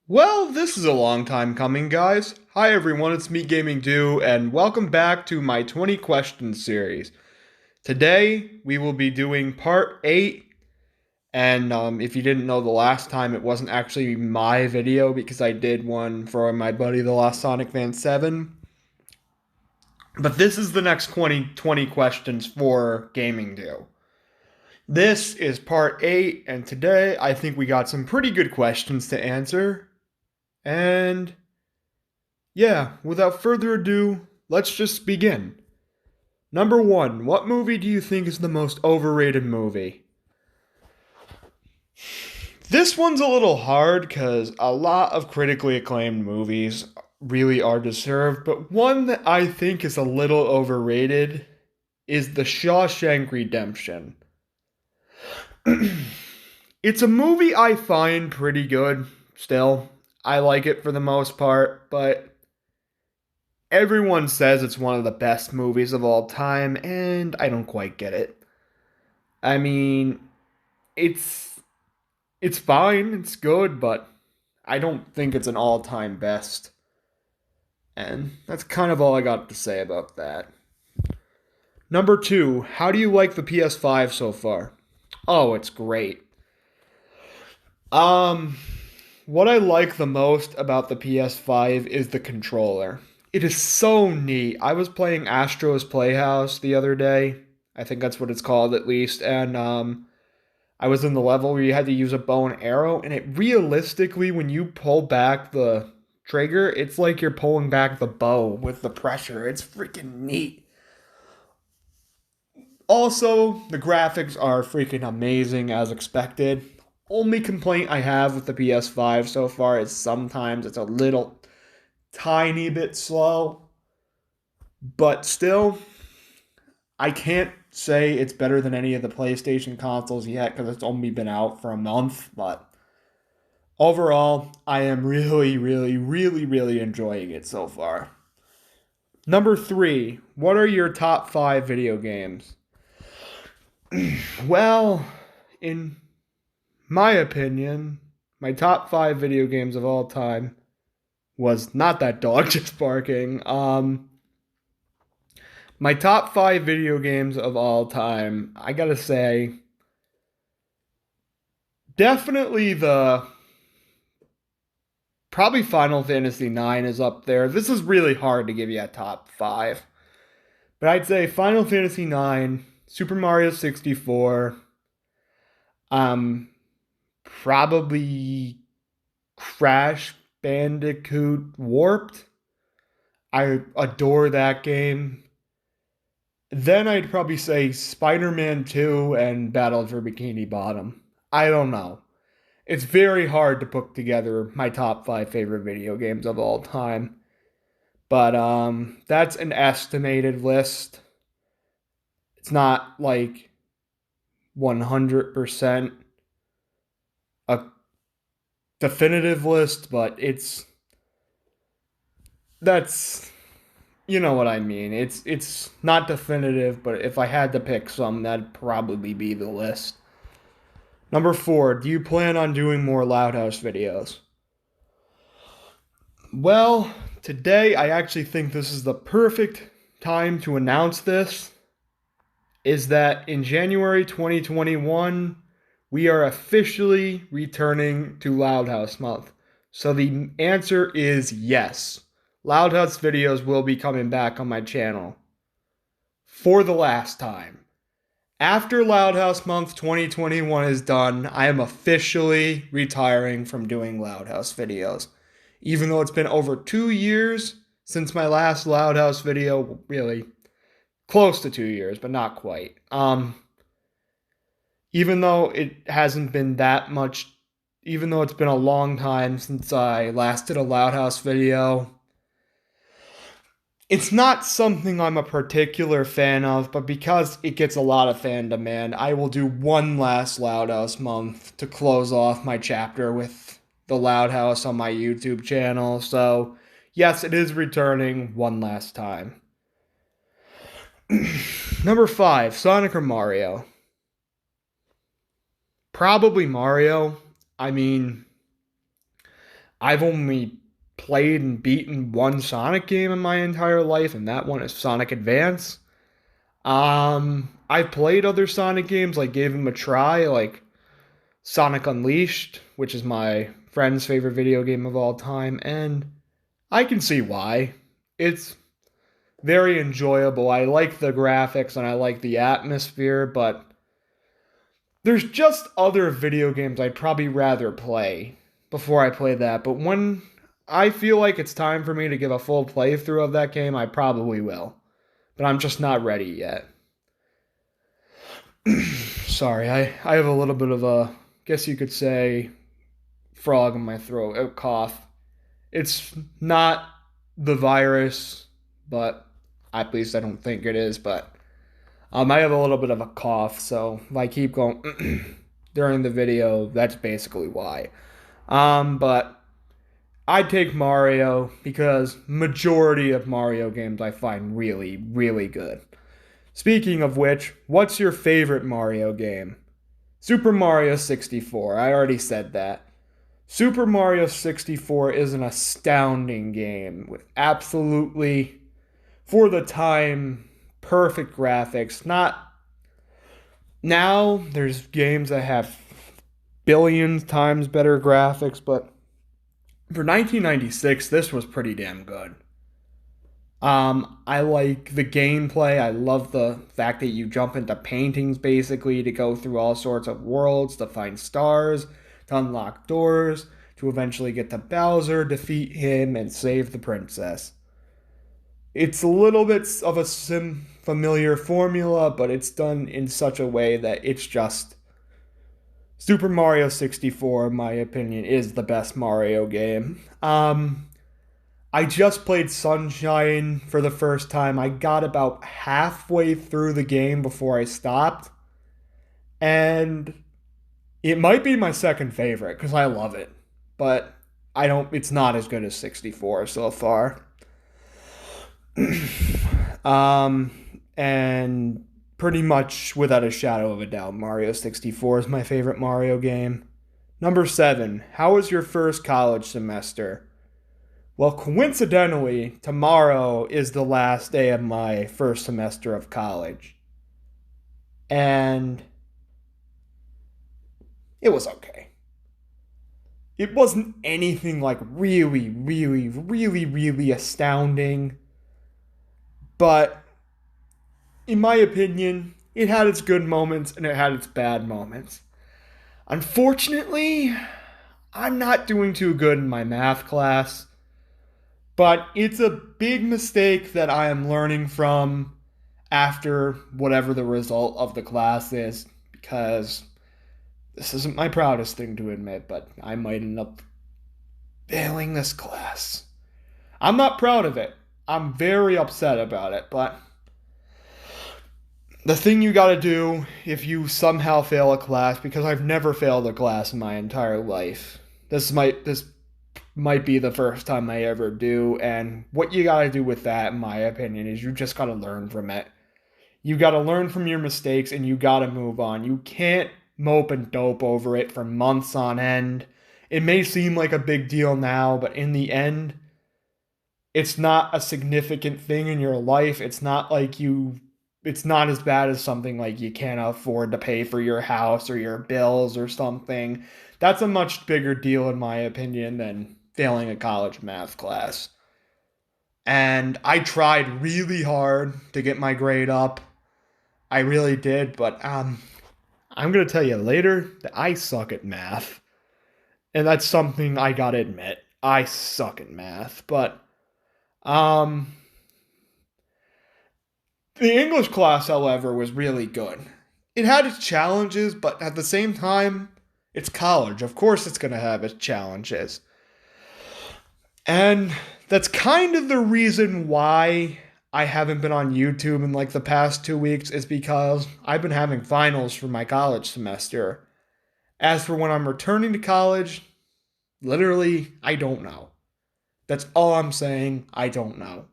Well, this is a long time coming, guys. Hi everyone, it's me Gaming Do, and welcome back to my 20 questions series. Today, we will be doing part 8, and if you didn't know the last time, it wasn't actually my video because I did one for my buddy the Lost Sonic Man 7. But this is the next 20 questions for Gaming Do. This is part 8, and today I think we got some pretty good questions to answer. And yeah, without further ado, let's just begin. Number 1, what movie do you think is the most overrated movie? This one's a little hard because a lot of critically acclaimed movies really are deserved, but one that I think is a little overrated is The Shawshank Redemption. It's a movie I find pretty good still. I like it for the most part, but everyone says it's one of the best movies of all time, and I don't quite get it. I mean, it's it's fine, it's good, but I don't think it's an all-time best. And that's kind of all I got to say about that. Number 2, how do you like the PS5 so far? Oh, it's great. Um, what I like the most about the PS5 is the controller. It is so neat. I was playing Astro's Playhouse the other day. I think that's what it's called at least. And I was in the level where you had to use a bow and arrow. And it realistically, when you pull back the trigger, it's like you're pulling back the bow with the pressure. It's freaking neat. Also, the graphics are freaking amazing as expected. Only complaint I have with the PS5 so far is sometimes it's a little tiny bit slow, but still, I can't say it's better than any of the PlayStation consoles yet because it's only been out for a month. But overall, I am really enjoying it so far. Number 3, what are your top 5 video games? Well, in my opinion, my top 5 video games of all time was not that dog just barking. My top 5 video games of all time, I gotta say, definitely the probably Final Fantasy IX is up there. This is really hard to give you a top 5, but I'd say Final Fantasy IX, Super Mario 64, um, probably Crash Bandicoot Warped. I adore that game. Then I'd probably say Spider-Man 2 and Battle for Bikini Bottom. I don't know. It's very hard to put together my top 5 favorite video games of all time. But that's an estimated list. It's not like 100% a definitive list, but that's you know what I mean. It's not definitive, but if I had to pick some, that'd probably be the list. Number 4, do you plan on doing more Loud House videos? Well, today I actually think this is the perfect time to announce this. Is that in January 2021, we are officially returning to Loud House Month. So the answer is yes. Loud House videos will be coming back on my channel for the last time. After Loud House Month 2021 is done, I am officially retiring from doing Loud House videos. Even though it's been over 2 years since my last Loud House video, really close to 2 years, but not quite. Even though it hasn't been that much, even though it's been a long time since I last did a Loud House video, it's not something I'm a particular fan of, but because it gets a lot of fan demand, I will do one last Loud House month to close off my chapter with the Loud House on my YouTube channel. So, yes, it is returning one last time. Number 5, Sonic or Mario? Probably Mario. I mean, I've only played and beaten one Sonic game in my entire life, and that one is Sonic Advance. I've played other Sonic games, like gave them a try, like Sonic Unleashed, which is my friend's favorite video game of all time, and I can see why. It's very enjoyable. I like the graphics and I like the atmosphere, but there's just other video games I'd probably rather play before I play that. But when I feel like it's time for me to give a full playthrough of that game, I probably will. But I'm just not ready yet. Sorry, I have a little bit of a, guess you could say, frog in my throat, a cough. It's not the virus, but at least I don't think it is. But I have a little bit of a cough, so if I keep going during the video, that's basically why. But I'd take Mario because majority of Mario games I find really, really good. Speaking of which, what's your favorite Mario game? Super Mario 64. I already said that. Super Mario 64 is an astounding game with absolutely, for the time, perfect graphics. Not now, there's games that have billions times better graphics, but for 1996, this was pretty damn good. I like the gameplay. I love the fact that you jump into paintings basically to go through all sorts of worlds, to find stars, to unlock doors, to eventually get to Bowser, defeat him, and save the princess. It's a little bit of a familiar formula, but it's done in such a way that it's just Super Mario 64, in my opinion, is the best Mario game. I just played Sunshine for the first time. I got about halfway through the game before I stopped. And it might be my second favorite because I love it. But it's not as good as 64 so far. And pretty much without a shadow of a doubt, Mario 64 is my favorite Mario game. Number 7, how was your first college semester? Well, coincidentally, tomorrow is the last day of my first semester of college. And it was okay. It wasn't anything like really, really, really, really astounding. But in my opinion, it had its good moments and it had its bad moments. Unfortunately, I'm not doing too good in my math class. But it's a big mistake that I am learning from after whatever the result of the class is, because this isn't my proudest thing to admit, but I might end up failing this class. I'm not proud of it. I'm very upset about it, but the thing you gotta do if you somehow fail a class, because I've never failed a class in my entire life. This might be the first time I ever do, and what you gotta do with that, in my opinion, is you just gotta learn from it. You gotta learn from your mistakes, and you gotta move on. You can't mope and dope over it for months on end. It may seem like a big deal now, but in the end, it's not a significant thing in your life. It's not as bad as something like you can't afford to pay for your house or your bills or something. That's a much bigger deal, in my opinion, than failing a college math class. And I tried really hard to get my grade up. I really did, but I'm going to tell you later that I suck at math. And that's something I got to admit. I suck at math, but the English class, however, was really good. It had its challenges, but at the same time, it's college. Of course it's going to have its challenges. And that's kind of the reason why I haven't been on YouTube in like the past 2 weeks, is because I've been having finals for my college semester. As for when I'm returning to college, literally, I don't know. That's all I'm saying. I don't know.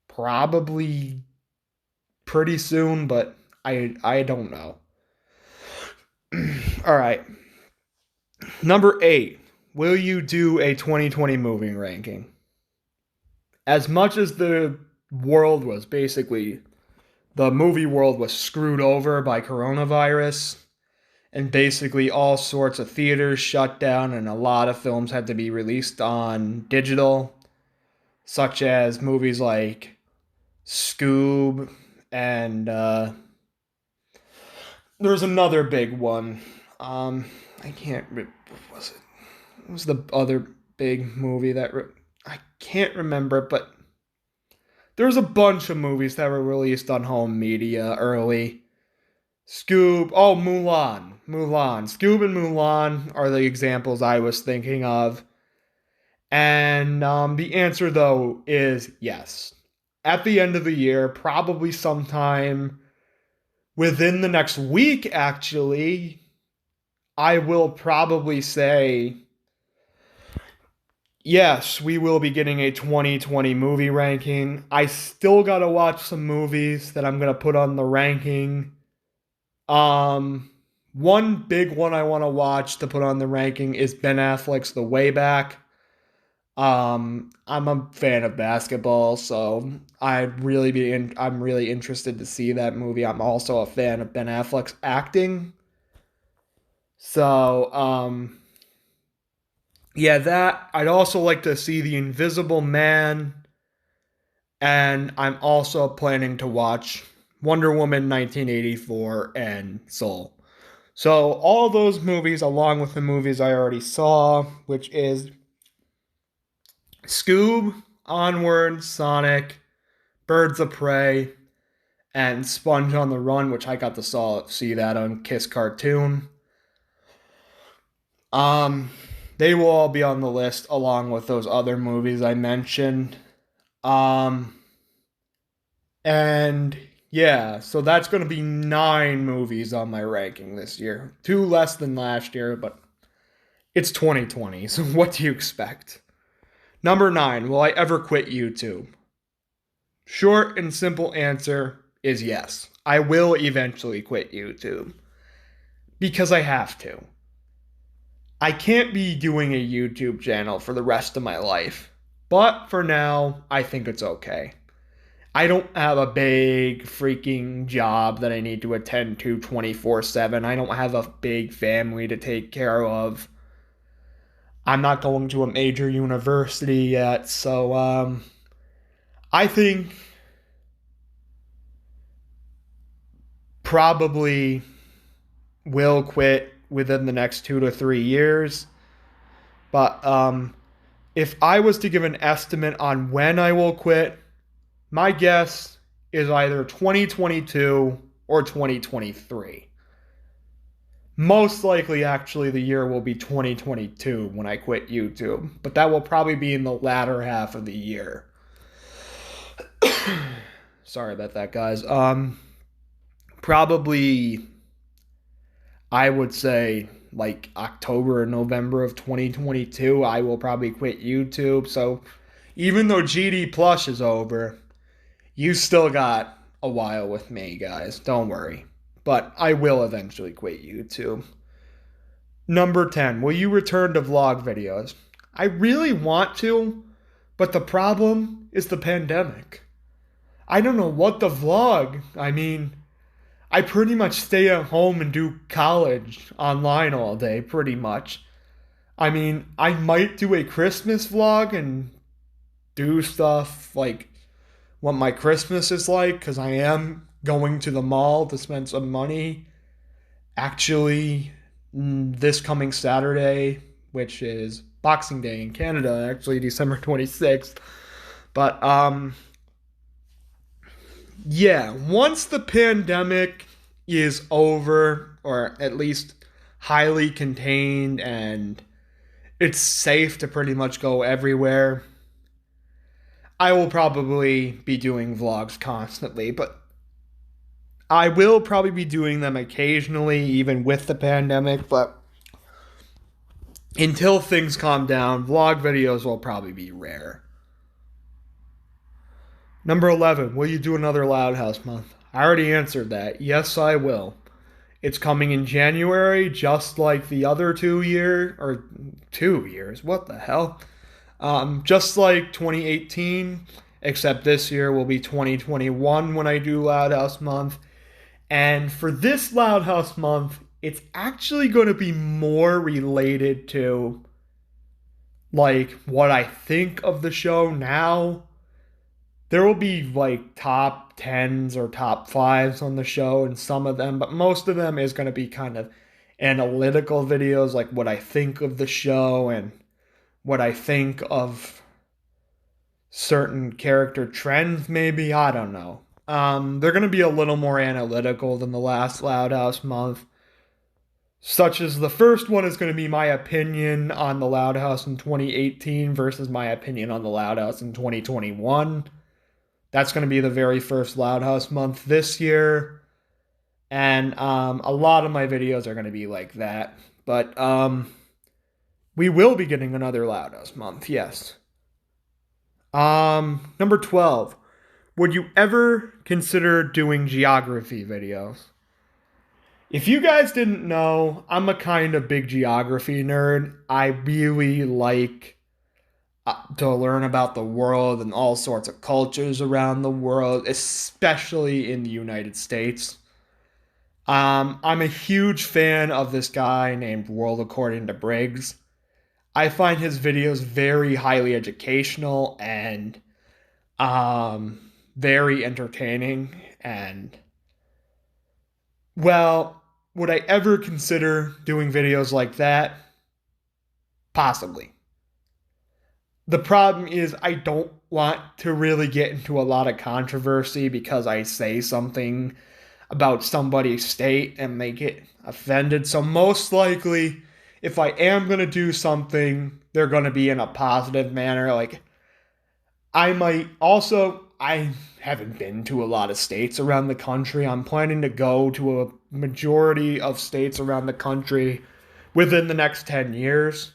Probably pretty soon, but I don't know. All right. Number 8. will you do a 2020 movie ranking? As much as the world was basically, the movie world was screwed over by coronavirus, and basically all sorts of theaters shut down, and a lot of films had to be released on digital, such as movies like Scoob, and there's another big one. I can't. Was it? What was the other big movie that I can't remember? But there was a bunch of movies that were released on home media early. Scoob. Oh, Mulan. Mulan. Scoob and Mulan are the examples I was thinking of. And the answer, though, is yes. At the end of the year, probably sometime within the next week, actually, I will probably say yes, we will be getting a 2020 movie ranking. I still gotta watch some movies that I'm gonna put on the ranking. One big one I want to watch to put on the ranking is Ben Affleck's The Way Back. I'm a fan of basketball, so I'm really interested to see that movie. I'm also a fan of Ben Affleck's acting. So, yeah, that I'd also like to see The Invisible Man, and I'm also planning to watch Wonder Woman 1984 and Soul. So, all those movies, along with the movies I already saw, which is Scoob, Onward, Sonic, Birds of Prey, and Sponge on the Run, which I got to see that on Kiss Cartoon. They will all be on the list along with those other movies I mentioned. And yeah, so that's going to be 9 movies on my ranking this year. 2 less than last year, but it's 2020, so what do you expect? Number 9, will I ever quit YouTube? Short and simple answer is yes. I will eventually quit YouTube. Because I have to. I can't be doing a YouTube channel for the rest of my life. But for now, I think it's okay. I don't have a big freaking job that I need to attend to 24/7. I don't have a big family to take care of. I'm not going to a major university yet, so I think probably will quit within the next 2 to 3 years. But if I was to give an estimate on when I will quit, my guess is either 2022 or 2023. Most likely, actually, the year will be 2022 when I quit YouTube, but that will probably be in the latter half of the year. Sorry about that, guys. Probably, I would say, like October or November of 2022, I will probably quit YouTube. So even though GD Plus is over, you still got a while with me, guys. Don't worry. But I will eventually quit YouTube. Number 10, will you return to vlog videos? I really want to, but the problem is the pandemic. I don't know what to vlog. I mean, I pretty much stay at home and do college online all day, pretty much. I mean, I might do a Christmas vlog and do stuff like what my Christmas is like, because I am going to the mall to spend some money. Actually, this coming Saturday, which is Boxing Day in Canada, actually December 26th. But, yeah, once the pandemic is over, or at least highly contained, and it's safe to pretty much go everywhere, I will probably be doing vlogs constantly, but I will probably be doing them occasionally, even with the pandemic, but until things calm down, vlog videos will probably be rare. Number 11, will you do another Loud House month? I already answered that. Yes, I will. It's coming in January, just like the other 2 years. What the hell? Just like 2018, except this year will be 2021 when I do Loud House Month. And for this Loud House Month, it's actually going to be more related to like what I think of the show now. There will be like top 10s or top 5s on the show and some of them, but most of them is going to be kind of analytical videos, like what I think of the show and what I think of certain character trends, maybe. I don't know. They're going to be a little more analytical than the last Loud House Month. Such as the first one is going to be my opinion on the Loud House in 2018 versus my opinion on the Loud House in 2021. That's going to be the very first Loud House Month this year. And a lot of my videos are going to be like that. But we will be getting another Loud House Month, yes. Number 12. Would you ever consider doing geography videos? If you guys didn't know, I'm a kind of big geography nerd. I really like to learn about the world and all sorts of cultures around the world, especially in the United States. I'm a huge fan of this guy named World According to Briggs. I find his videos very highly educational and very entertaining. And, well, would I ever consider doing videos like that? Possibly. The problem is I don't want to really get into a lot of controversy because I say something about somebody's state and they get offended. So most likely, if I am going to do something, they're going to be in a positive manner. Like, I haven't been to a lot of states around the country. I'm planning to go to a majority of states around the country within the next 10 years.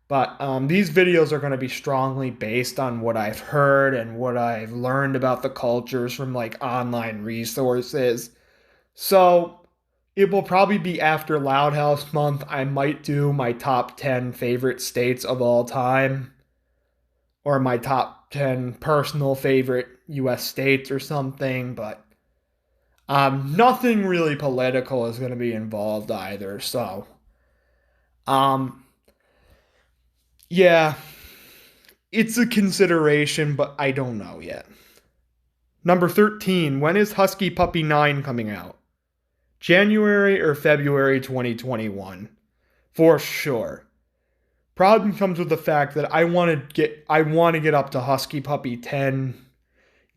But these videos are going to be strongly based on what I've heard and what I've learned about the cultures from like online resources. So it will probably be after Loud House Month. I might do my top 10 favorite states of all time, or my top 10 personal favorite U.S. states or something, but nothing really political is going to be involved either, so yeah, it's a consideration, but I don't know yet. Number 13, when is Husky Puppy 9 coming out? January or February 2021? For sure. Problem comes with the fact that I want to get up to Husky Puppy 10.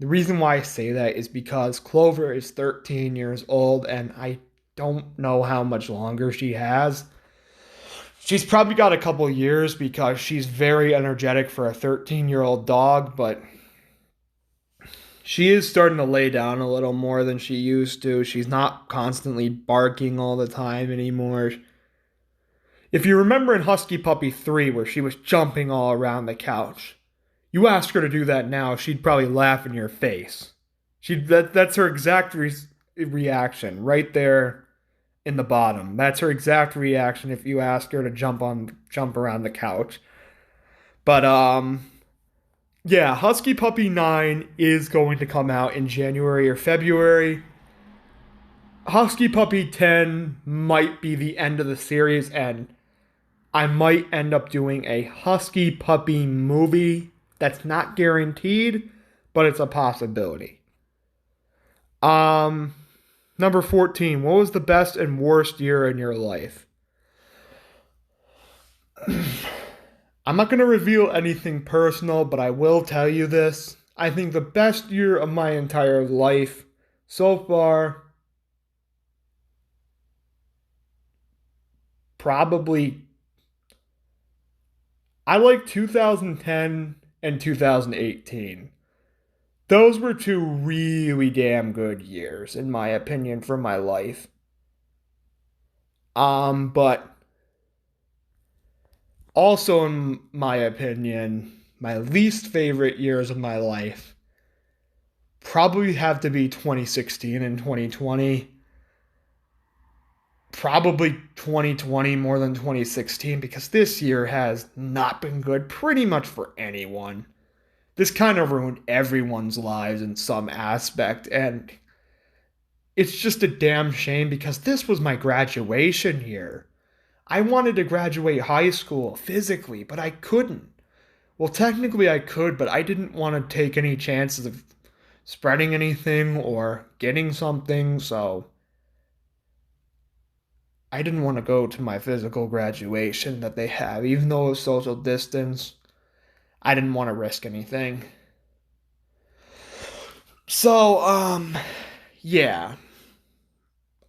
The reason why I say that is because Clover is 13 years old and I don't know how much longer she has. She's probably got a couple years because she's very energetic for a 13-year-old dog, but she is starting to lay down a little more than she used to. She's not constantly barking all the time anymore. If you remember in Husky Puppy 3 where she was jumping all around the couch, you ask her to do that now, she'd probably laugh in your face. That's her exact reaction right there in the bottom. That's her exact reaction if you ask her to jump around the couch. But yeah, Husky Puppy 9 is going to come out in January or February. Husky Puppy 10 might be the end of the series, and I might end up doing a Husky Puppy movie. That's not guaranteed, but it's a possibility. Number 14, what was the best and worst year in your life? I'm not going to reveal anything personal, but I will tell you this. I think the best year of my entire life so far, probably, I like 2010 and 2018. Those were two really damn good years, in my opinion, for my life. But also, in my opinion, my least favorite years of my life probably have to be 2016 and 2020. probably 2020 more than 2016 because this year has not been good pretty much for anyone. This kind of ruined everyone's lives in some aspect, and it's just a damn shame because this was my graduation year. I wanted to graduate high school physically, but I couldn't. Well, technically I could, but I didn't want to take any chances of spreading anything or getting something, so I didn't want to go to my physical graduation that they have, even though it was social distance. I didn't want to risk anything. So, yeah.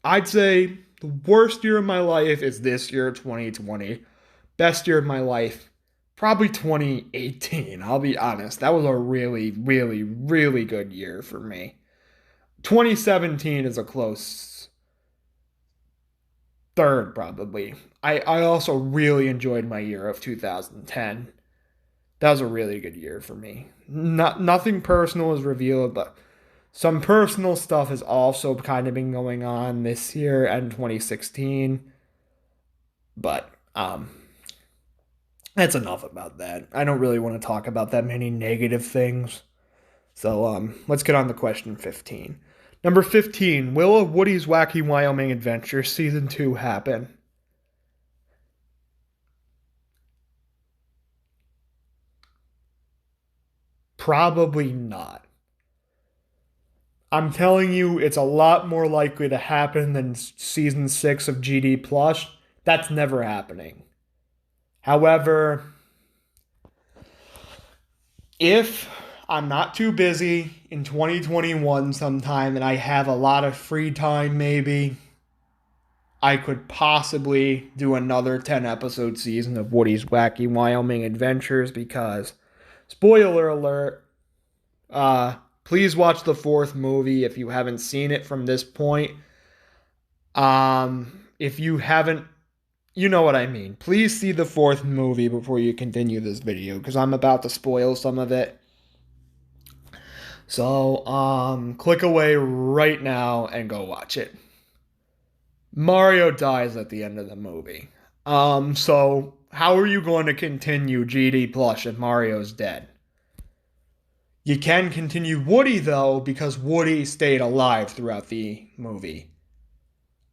I'd say the worst year of my life is this year, 2020. Best year of my life, probably 2018. I'll be honest. That was a really, really, really good year for me. 2017 is a close third, probably. I also really enjoyed my year of 2010. That was a really good year for me. Nothing personal is revealed, but some personal stuff has also kind of been going on this year and 2016. But that's enough about that. I don't really want to talk about that many negative things. So let's get on to question 15. Number 15, will a Woody's Wacky Wyoming Adventure Season 2 happen? Probably not. I'm telling you, it's a lot more likely to happen than Season 6 of GD Plus. That's never happening. However, if I'm not too busy in 2021 sometime and I have a lot of free time, maybe I could possibly do another 10 episode season of Woody's Wacky Wyoming Adventures because, spoiler alert, please watch the fourth movie if you haven't seen it from this point. If you haven't, you know what I mean. Please see the fourth movie before you continue this video because I'm about to spoil some of it. So, click away right now and go watch it. Mario dies at the end of the movie. So how are you going to continue GD Plus if Mario's dead? You can continue Woody though, because Woody stayed alive throughout the movie.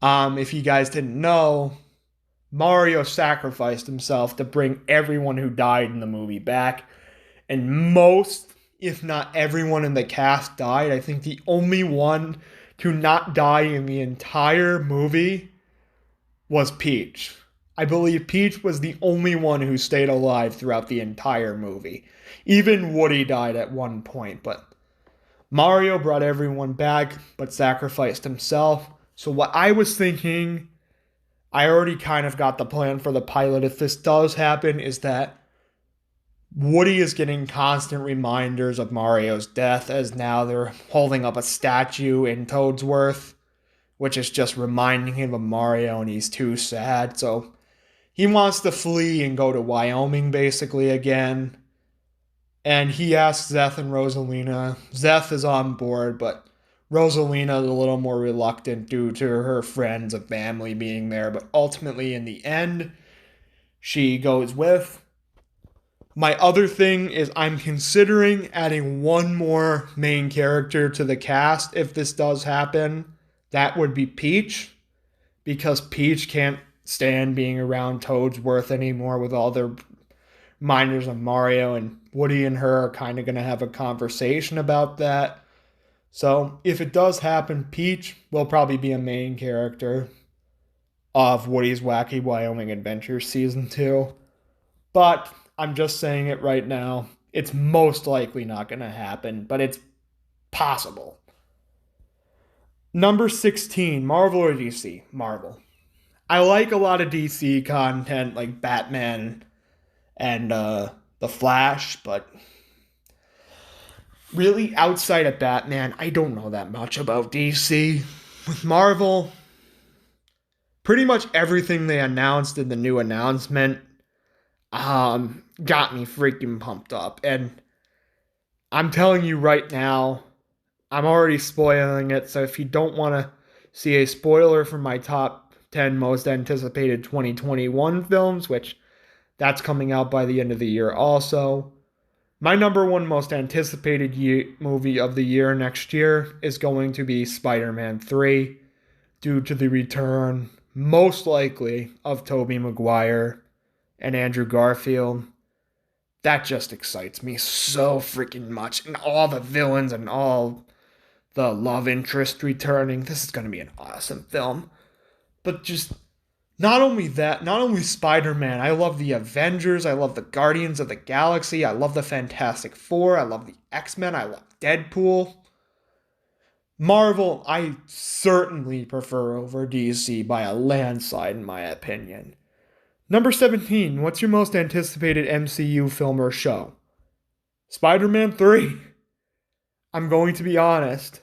If you guys didn't know, Mario sacrificed himself to bring everyone who died in the movie back. And most, if not everyone in the cast died. I think the only one to not die in the entire movie was Peach. I believe Peach was the only one who stayed alive throughout the entire movie. Even Woody died at one point, but Mario brought everyone back but sacrificed himself. So what I was thinking, I already kind of got the plan for the pilot if this does happen, is that Woody is getting constant reminders of Mario's death as now they're holding up a statue in Toadsworth, which is just reminding him of Mario and he's too sad. So he wants to flee and go to Wyoming basically again. And he asks Zeth and Rosalina. Zeth is on board, but Rosalina is a little more reluctant due to her friends and family being there. But ultimately, in the end, she goes with. My other thing is I'm considering adding one more main character to the cast if this does happen. That would be Peach, because Peach can't stand being around Toadsworth anymore with all their reminders of Mario, and Woody and her are kind of going to have a conversation about that. So if it does happen, Peach will probably be a main character of Woody's Wacky Wyoming Adventure Season 2. But I'm just saying it right now. It's most likely not going to happen, but it's possible. Number 16, Marvel or DC? Marvel. I like a lot of DC content like Batman and The Flash, but really outside of Batman, I don't know that much about DC. With Marvel, pretty much everything they announced in the new announcement got me freaking pumped up. And I'm telling you right now, I'm already spoiling it, so if you don't want to see a spoiler from my top 10 most anticipated 2021 films, which that's coming out by the end of the year also. My number one most anticipated movie of the year next year is going to be Spider-Man 3 due to the return, most likely, of Tobey Maguire and Andrew Garfield. That just excites me so freaking much. And all the villains and all the love interest returning. This is going to be an awesome film. But just not only that, not only Spider-Man, I love the Avengers, I love the Guardians of the Galaxy, I love the Fantastic Four, I love the X-Men, I love Deadpool. Marvel, I certainly prefer over DC by a landslide, in my opinion. Number 17, what's your most anticipated MCU film or show? Spider-Man 3. I'm going to be honest.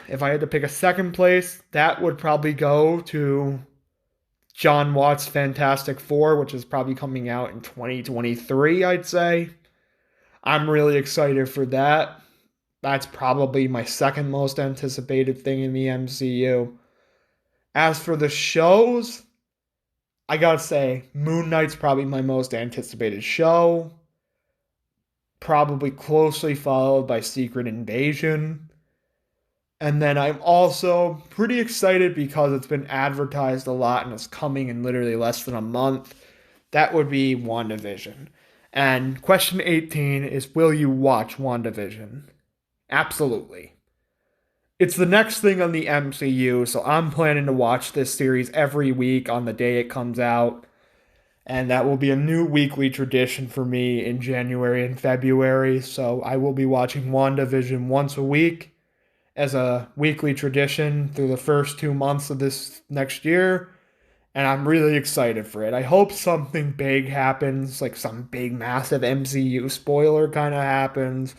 If I had to pick a second place, that would probably go to John Watts' Fantastic Four, which is probably coming out in 2023, I'd say. I'm really excited for that. That's probably my second most anticipated thing in the MCU. As for the shows, I gotta say, Moon Knight's probably my most anticipated show. Probably closely followed by Secret Invasion. And then I'm also pretty excited because it's been advertised a lot and it's coming in literally less than a month. That would be WandaVision. And question 18 is, will you watch WandaVision? Absolutely. It's the next thing on the MCU, so I'm planning to watch this series every week on the day it comes out. And that will be a new weekly tradition for me in January and February. So I will be watching WandaVision once a week as a weekly tradition through the first 2 months of this next year. And I'm really excited for it. I hope something big happens, like some big, massive MCU spoiler kind of happens.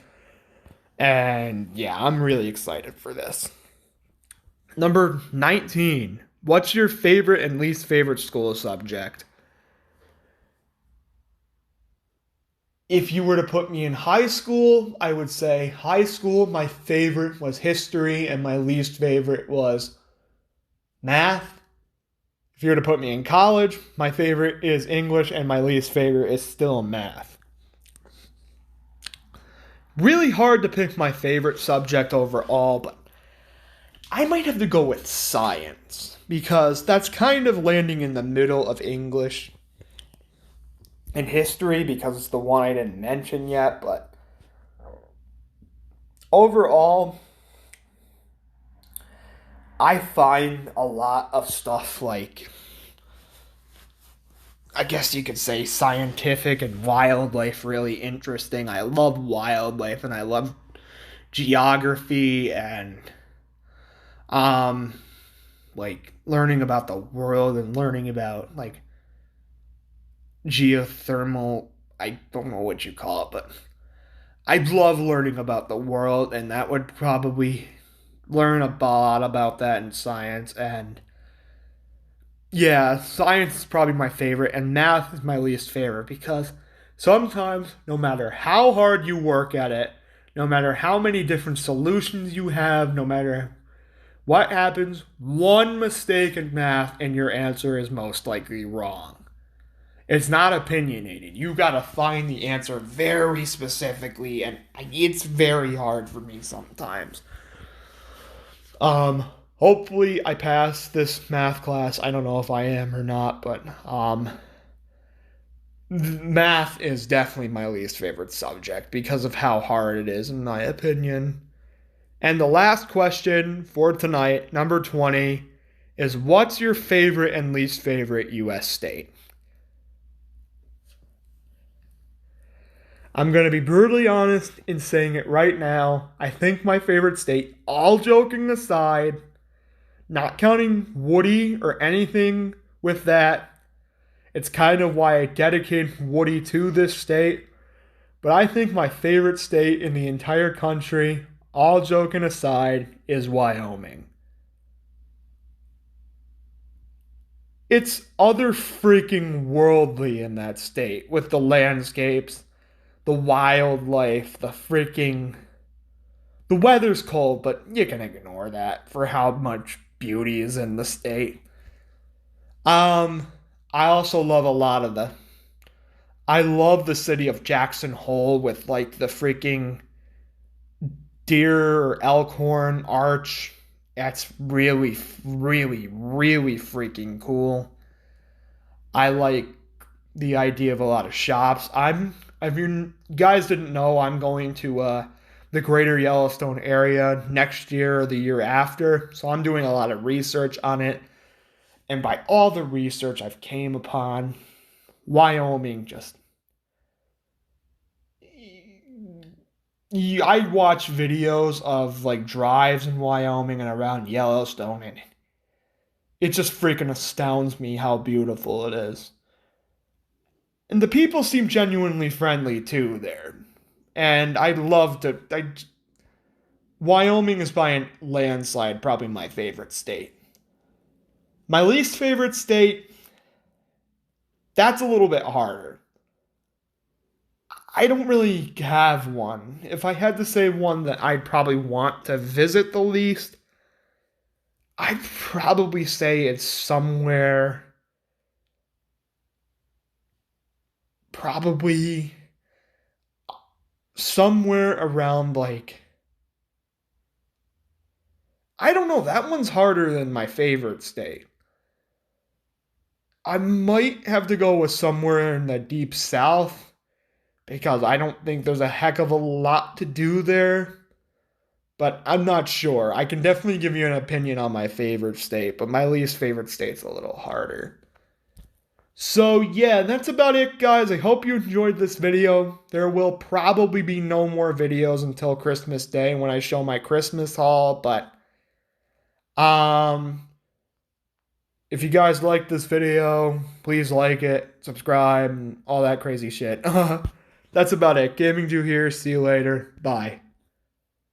And yeah, I'm really excited for this. Number 19. What's your favorite and least favorite school subject? If you were to put me in high school, I would say high school, my favorite was history and my least favorite was math. If you were to put me in college, my favorite is English and my least favorite is still math. Really hard to pick my favorite subject overall, but I might have to go with science because that's kind of landing in the middle of English and history because it's the one I didn't mention yet, but overall, I find a lot of stuff like, I guess you could say, scientific and wildlife really interesting. I love wildlife and I love geography and like learning about the world and learning about like geothermal, I don't know what you call it, but I love learning about the world, and that would probably learn a lot about that in science. And yeah, science is probably my favorite, and math is my least favorite because sometimes, no matter how hard you work at it, no matter how many different solutions you have, no matter what happens, one mistake in math and your answer is most likely wrong. It's not opinionated. You gotta find the answer very specifically, and it's very hard for me sometimes. Hopefully I pass this math class. I don't know if I am or not, but math is definitely my least favorite subject because of how hard it is, in my opinion. And the last question for tonight, number 20, is what's your favorite and least favorite U.S. state? I'm going to be brutally honest in saying it right now. I think my favorite state, all joking aside, not counting Woody or anything with that, it's kind of why I dedicated Woody to this state. But I think my favorite state in the entire country, all joking aside, is Wyoming. It's other freaking worldly in that state with the landscapes, the wildlife, the weather's cold, but you can ignore that for how much beauties in the state. Um, I also love a lot of the. I love the city of Jackson Hole with like the freaking deer or elkhorn arch. That's really, really, really freaking cool. I like the idea of a lot of shops. If you guys didn't know, I'm going to the greater Yellowstone area next year or the year after. So I'm doing a lot of research on it. And by all the research I've came upon, Wyoming just I watch videos of like drives in Wyoming and around Yellowstone, and it just freaking astounds me how beautiful it is. And the people seem genuinely friendly too there. And I love to. Wyoming is by a landslide probably my favorite state. My least favorite state, that's a little bit harder. I don't really have one. If I had to say one that I'd probably want to visit the least, I'd probably say it's probably somewhere around like, I don't know, that one's harder than my favorite state. I might have to go with somewhere in the deep south because I don't think there's a heck of a lot to do there. But I'm not sure. I can definitely give you an opinion on my favorite state, but my least favorite state's a little harder. So yeah, that's about it, guys. I hope you enjoyed this video. There will probably be no more videos until Christmas Day when I show my Christmas haul, but um if you guys like this video, please like it, subscribe, and all that crazy shit. That's about it. Gaming Do here. See you later. Bye.